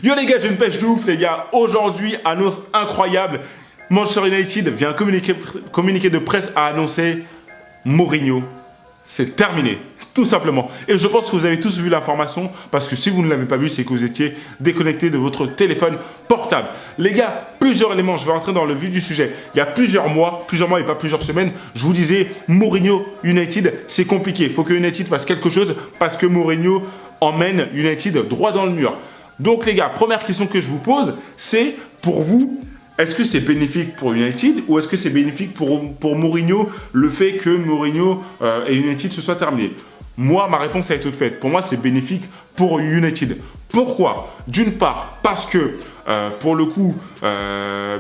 Yo les gars, j'ai une pêche de ouf les gars. Aujourd'hui, annonce incroyable. Manchester United vient communiqué de presse à annoncer Mourinho. C'est terminé, tout simplement. Et je pense que vous avez tous vu l'information, parce que si vous ne l'avez pas vu, c'est que vous étiez déconnecté de votre téléphone portable. Les gars, plusieurs éléments, je vais rentrer dans le vif du sujet. Il y a plusieurs mois et pas plusieurs semaines, je vous disais, Mourinho, United, c'est compliqué. Il faut que United fasse quelque chose, parce que Mourinho emmène United droit dans le mur. Donc les gars, première question que je vous pose, c'est pour vous, est-ce que c'est bénéfique pour United ou est-ce que c'est bénéfique pour Mourinho le fait que Mourinho et United se soient terminés? Moi, ma réponse a été toute faite. Pour moi, c'est bénéfique pour United. Pourquoi? D'une part, parce que pour le coup,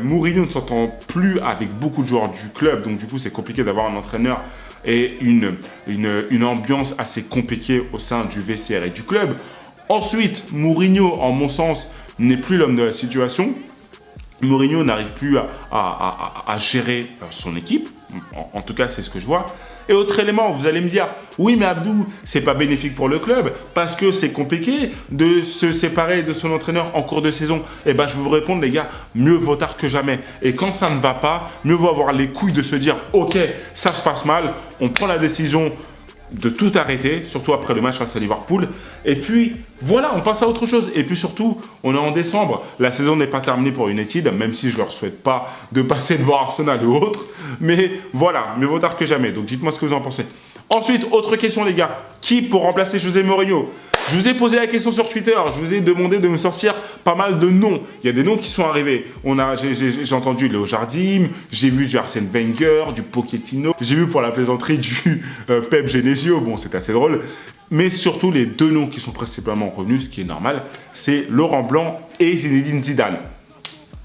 Mourinho ne s'entend plus avec beaucoup de joueurs du club. Donc du coup, c'est compliqué d'avoir un entraîneur et une ambiance assez compliquée au sein du vestiaire et du club. Ensuite, Mourinho, en mon sens, n'est plus l'homme de la situation. Mourinho n'arrive plus à gérer son équipe. En tout cas, c'est ce que je vois. Et autre élément, vous allez me dire, oui, mais Abdou, c'est pas bénéfique pour le club parce que c'est compliqué de se séparer de son entraîneur en cours de saison. Eh ben, je vais vous répondre, les gars, mieux vaut tard que jamais. Et quand ça ne va pas, mieux vaut avoir les couilles de se dire, ok, ça se passe mal, on prend la décision de tout arrêter, surtout après le match face à Liverpool. Et puis, voilà, on passe à autre chose. Et puis surtout, on est en décembre. La saison n'est pas terminée pour United, même si je ne leur souhaite pas de passer devant Arsenal ou autre. Mais voilà, mieux vaut tard que jamais. Donc dites-moi ce que vous en pensez. Ensuite, autre question les gars. Qui pour remplacer José Mourinho? Je vous ai posé la question sur Twitter, je vous ai demandé de me sortir pas mal de noms. Il y a des noms qui sont arrivés. J'ai entendu Léo Jardim, j'ai vu du Arsène Wenger, du Pochettino, j'ai vu pour la plaisanterie du Pep Genesio, bon c'est assez drôle. Mais surtout les deux noms qui sont principalement revenus, ce qui est normal, c'est Laurent Blanc et Zinedine Zidane.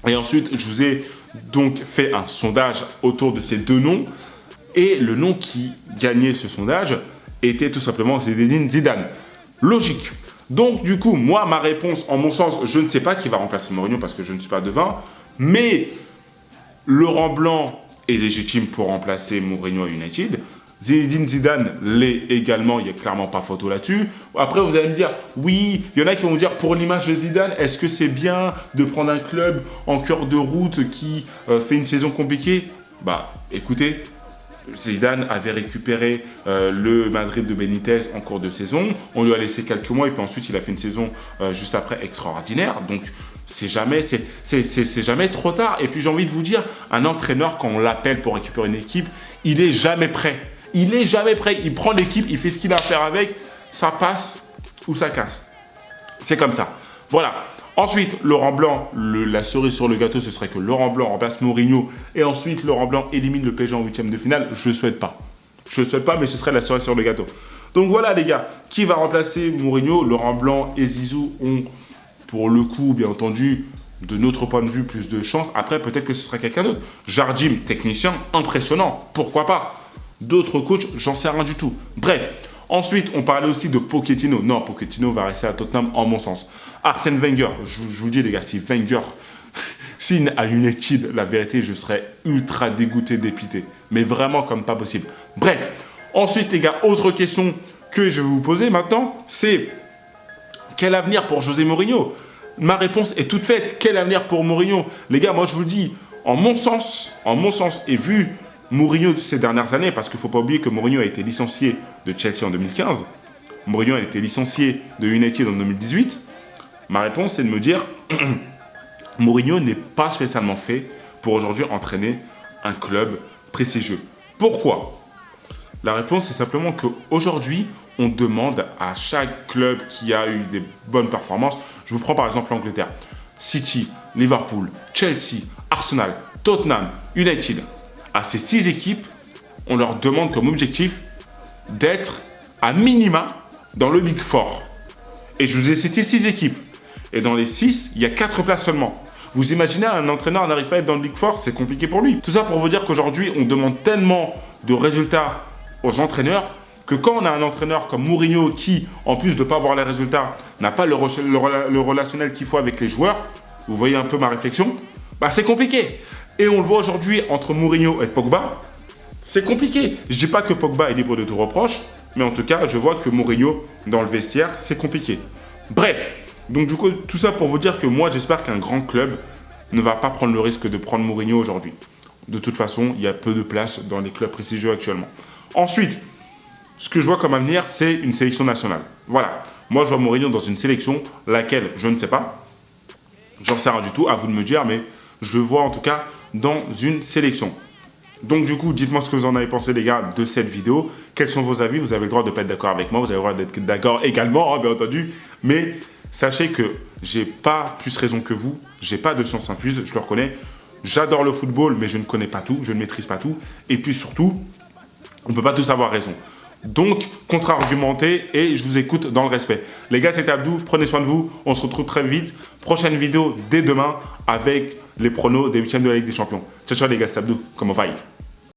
Et ensuite, je vous ai donc fait un sondage autour de ces deux noms. Et le nom qui gagnait ce sondage était tout simplement Zinedine Zidane. Logique. Donc, du coup, moi, ma réponse, en mon sens, je ne sais pas qui va remplacer Mourinho parce que je ne suis pas devin, mais Laurent Blanc est légitime pour remplacer Mourinho à United. Zinedine Zidane l'est également, il n'y a clairement pas photo là-dessus. Après, vous allez me dire, oui, il y en a qui vont me dire, pour l'image de Zidane, est-ce que c'est bien de prendre un club en cœur de route qui fait une saison compliquée? Bah, écoutez, Zidane avait récupéré le Madrid de Benitez en cours de saison. On lui a laissé quelques mois et puis ensuite il a fait une saison juste après extraordinaire. Donc c'est jamais trop tard. Et puis j'ai envie de vous dire, un entraîneur quand on l'appelle pour récupérer une équipe, il est jamais prêt. Il est jamais prêt. Il prend l'équipe, il fait ce qu'il a à faire avec. Ça passe ou ça casse. C'est comme ça. Voilà. Ensuite, Laurent Blanc, la cerise sur le gâteau, ce serait que Laurent Blanc remplace Mourinho et ensuite Laurent Blanc élimine le PSG en huitième de finale. Je ne souhaite pas. Je ne souhaite pas, mais ce serait la cerise sur le gâteau. Donc voilà les gars, qui va remplacer Mourinho? Laurent Blanc et Zizou ont, pour le coup, bien entendu, de notre point de vue, plus de chance. Après, peut-être que ce sera quelqu'un d'autre. Jardim, technicien, impressionnant. Pourquoi pas? D'autres coachs, j'en sais rien du tout. Bref. Ensuite, on parlait aussi de Pochettino. Non, Pochettino va rester à Tottenham, en mon sens. Arsène Wenger, je vous dis les gars, si Wenger signe à United, la vérité, je serais ultra dégoûté, dépité. Mais vraiment comme pas possible. Bref, ensuite les gars, autre question que je vais vous poser maintenant, c'est quel avenir pour José Mourinho? Ma réponse est toute faite. Quel avenir pour Mourinho? Les gars, moi je vous le dis, en mon sens, et vu Mourinho de ces dernières années, parce qu'il ne faut pas oublier que Mourinho a été licencié de Chelsea en 2015, Mourinho a été licencié de United en 2018, ma réponse c'est de me dire Mourinho n'est pas spécialement fait pour aujourd'hui entraîner un club prestigieux. Pourquoi? La réponse c'est simplement qu'aujourd'hui, on demande à chaque club qui a eu des bonnes performances, je vous prends par exemple l'Angleterre, City, Liverpool, Chelsea, Arsenal, Tottenham, United. À ces 6 équipes, on leur demande comme objectif d'être à minima dans le Big Four. Et je vous ai cité 6 équipes. Et dans les 6, il y a 4 places seulement. Vous imaginez, un entraîneur n'arrive pas à être dans le Big Four, c'est compliqué pour lui. Tout ça pour vous dire qu'aujourd'hui, on demande tellement de résultats aux entraîneurs que quand on a un entraîneur comme Mourinho qui, en plus de ne pas avoir les résultats, n'a pas le relationnel qu'il faut avec les joueurs, vous voyez un peu ma réflexion, bah c'est compliqué. Et on le voit aujourd'hui entre Mourinho et Pogba, c'est compliqué. Je ne dis pas que Pogba est libre de tout reproche, mais en tout cas, je vois que Mourinho, dans le vestiaire, c'est compliqué. Bref, Donc du coup, tout ça pour vous dire que moi, j'espère qu'un grand club ne va pas prendre le risque de prendre Mourinho aujourd'hui. De toute façon, il y a peu de place dans les clubs prestigieux actuellement. Ensuite, ce que je vois comme avenir, c'est une sélection nationale. Voilà. Moi, je vois Mourinho dans une sélection, laquelle je ne sais pas. J'en sais rien du tout, à vous de me dire, mais je le vois en tout cas dans une sélection. Donc du coup, dites-moi ce que vous en avez pensé les gars de cette vidéo. Quels sont vos avis? Vous avez le droit de ne pas être d'accord avec moi, vous avez le droit d'être d'accord également, hein, bien entendu. Mais sachez que j'ai pas plus raison que vous, j'ai pas de science infuse, je le reconnais. J'adore le football, mais je ne connais pas tout, je ne maîtrise pas tout. Et puis surtout, on ne peut pas tous avoir raison. Donc, contre-argumenter et je vous écoute dans le respect. Les gars, c'était Abdou, prenez soin de vous, on se retrouve très vite. Prochaine vidéo dès demain avec les pronos des 8e de la Ligue des Champions. Ciao, ciao les gars, c'était Abdou, comment va-t-il?